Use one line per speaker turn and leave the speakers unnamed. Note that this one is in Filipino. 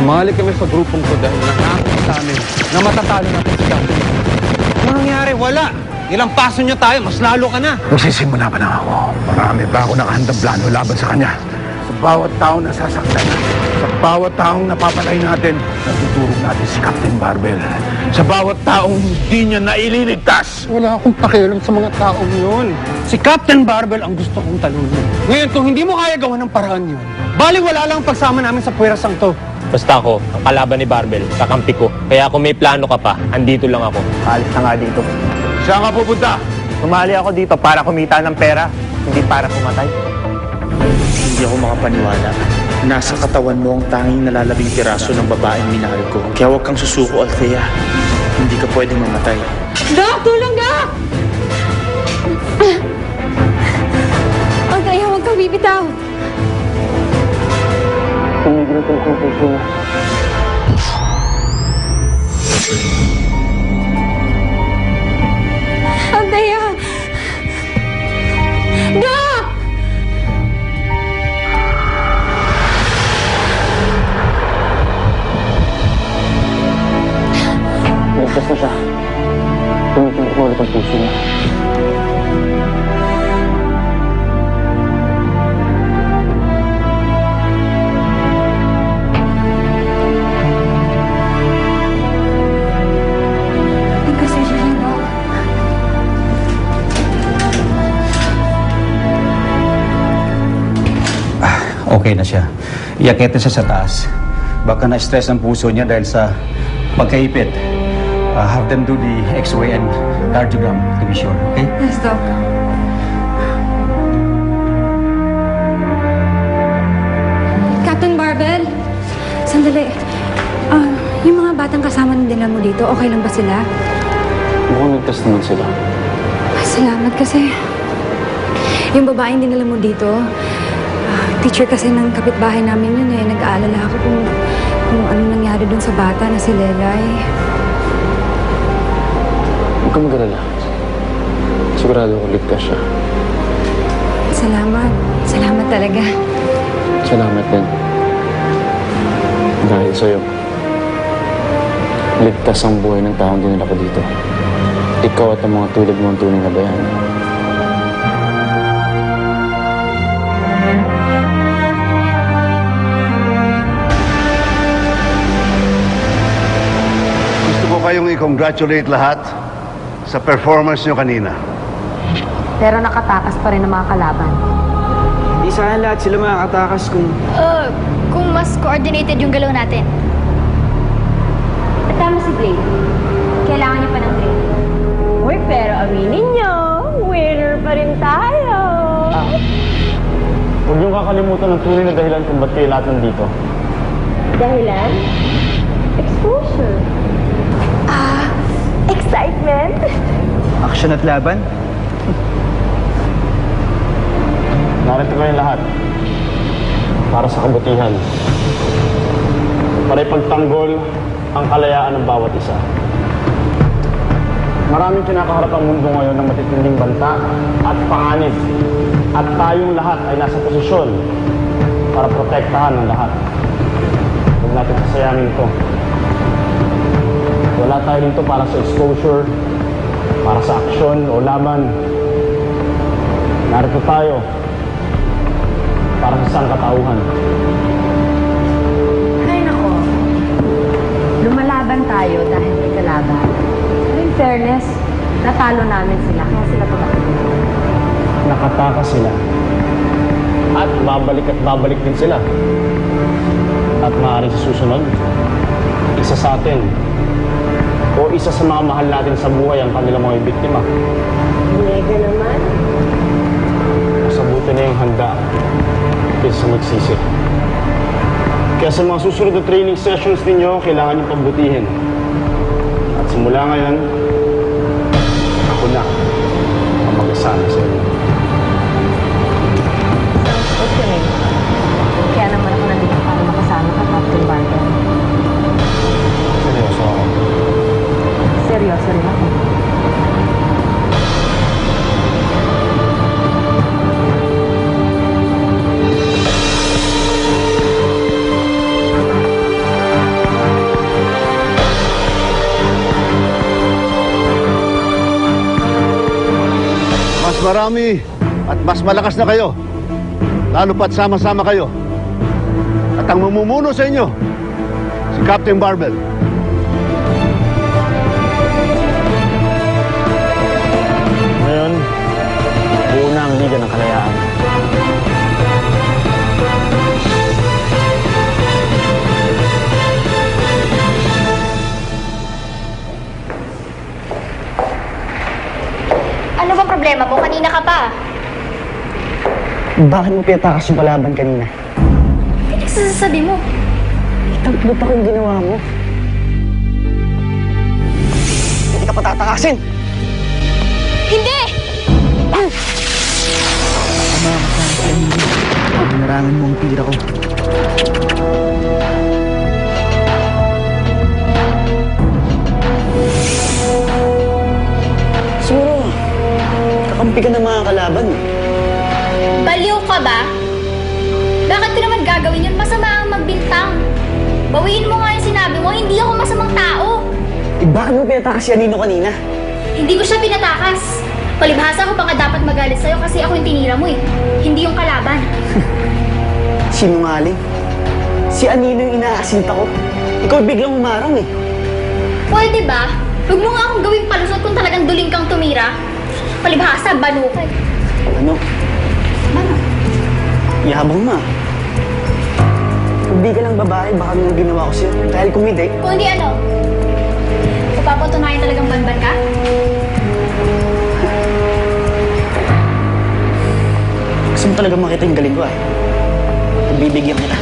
Sumali kami sa grupong to dahil nakakita sa amin na matatalo natin si Captain. Ano nangyari? Wala! Ilang paso niyo tayo, mas lalo ka na.
Nagsisimula pa na ako. Marami pa ako nakahandang plano laban sa kanya. Sa bawat taong nasasaktan, sa bawat taong napapatay natin, natutulog natin si Captain Barbel. Sa bawat taong hindi niya naililigtas.
Wala akong pakialam sa mga taong yun. Si Captain Barbel ang gusto kong talunin. Ngayon, kung hindi mo kaya gawa ng paraan yun, bali wala lang ang pagsama namin sa puwerasang to.
Basta ako, ang kalaban ni Barbel, kakampi ko. Kaya kung may plano ka pa, andito lang ako.
Alis na nga dito.
Saan ka pupunta?
Sumali ako dito para kumita ng pera, hindi para pumatay.
Hindi ako makapaniwala. Nasa katawan mo ang tanging nalalabing piraso ng babaeng minahal ko. Kaya huwag kang susuko, Althea. Hindi ka pwedeng mamatay.
Doc! Tulong, Doc! Althea, huwag kang bibitaw.
Tumigil ko kung puso mo.
Althea! Doc!
Ligtas na siya. Tumigil ko ulit ang puso niya.
Nagkasensya siya, Doc.
Okay na siya. Iakyat na siya sa taas. Baka na-stress ang puso niya dahil sa pagkaipit. Have them do the X-ray and cardiogram to be sure, okay?
Yes, Doc. Captain Barbel, sandali. Yung mga batang kasama nila mo dito, okay lang ba sila?
Mukhang ligtas naman sila.
Salamat kasi yung babaeng dinala mo dito, teacher kasi ng kapitbahay namin yun eh. Nag-aalala ako kung ano nangyari dun sa bata na si Lelay.
Huwag kang mag-alala. Sigurado ko ligtas siya.
Salamat. Salamat talaga.
Salamat din. Dahil sa'yo, ligtas ang buhay ng taong dinala ko dito. Ikaw at ang mga tulad mo ang tunay na bayan.
Gusto ko kayong i-congratulate lahat sa performance nyo kanina.
Pero nakatakas pa rin ang mga kalaban.
Hindi sana lahat sila makakatakas
Kung mas coordinated yung galaw natin.
At tama si Blade. Kailangan niya pa ng training. Uy, pero aminin niyo, winner pa rin tayo.
Huwag niyong kakalimutan ang tunay na dahilan kung ba't kayo lahat nandito.
Dahilan? Exposure. Excitement.
aksyon at laban.
Narito kayong lahat para sa kabutihan. Para ipagtanggol ang kalayaan ng bawat isa. Maraming kinakaharap ang mundo ngayon ng matitinding banta at panganib. At tayong lahat ay nasa posisyon para protektahan ng lahat. Huwag natin sasayangin ito. Wala tayo dito para sa exposure, para sa aksyon o laban. Narito tayo para sa sangkatauhan.
Ay nako, lumalaban tayo dahil may kalaban. Pero in fairness, natalo namin sila, kaya sila tumakbo.
Nakatakas sila. At babalik din sila. At maaaring sa susunod, isa sa atin o isa sa mga mahal natin sa buhay ang kanilang mga biktima.
Niega naman.
Mas mabuti na yung handa kaysa sa magsisi. Kaya sa mga susunod na training sessions ninyo, kailangan nyo pambutihin. At simula ngayon, ako na ang mag-asana sa inyo.
Okay. Kaya naman ako nandito para makasama ka, Captain Barton.
Seryoso ako.
Seryoso rin ako.
marami at mas malakas na kayo. Lalo pat sama-sama kayo. At ang mamumuno sa inyo, si Captain Barbel.
Ngayon, buo na ang Liga ng Kalayaan.
Ano bang problema mo? Kanina ka pa.
Bakit mo pinatakas yung kalaban kanina?
Pinagsasabi mo.
Itang-plot ako yung ginawa mo. Hindi ka patatakasin!
Hindi!
Tama ka sa akin. Pinarangan mo ang tira ko. Siguro, kakampi ka ng mga kalaban.
Baliw ka ba? Bakit ko naman gagawin yun? Masama ang magbintang. Bawiin mo nga yung sinabi mo, hindi ako masamang tao.
Eh, bakit mo pinatakas si Anino kanina?
Hindi ko siya pinatakas. Palibhasa ko pa nga dapat magalit sa'yo kasi ako yung tinira mo eh. Hindi yung kalaban.
Sinungaling. Si Anino yung inaasinta ko. Ikaw biglang umarang eh.
Pwede ba? Huwag mo nga akong gawing palusot kung talagang duling kang tumira. Palibhasa, bano ka eh.
Ano?
Bano?
Yabang ma. Kung di ka lang babae, baka nung ginawa ko sa'yo. Dahil kung hindi,
Kung hindi ano? Papapatunayan talagang banban ka?
gusto mo talaga makita yung galing ko eh. Bibigyan kita.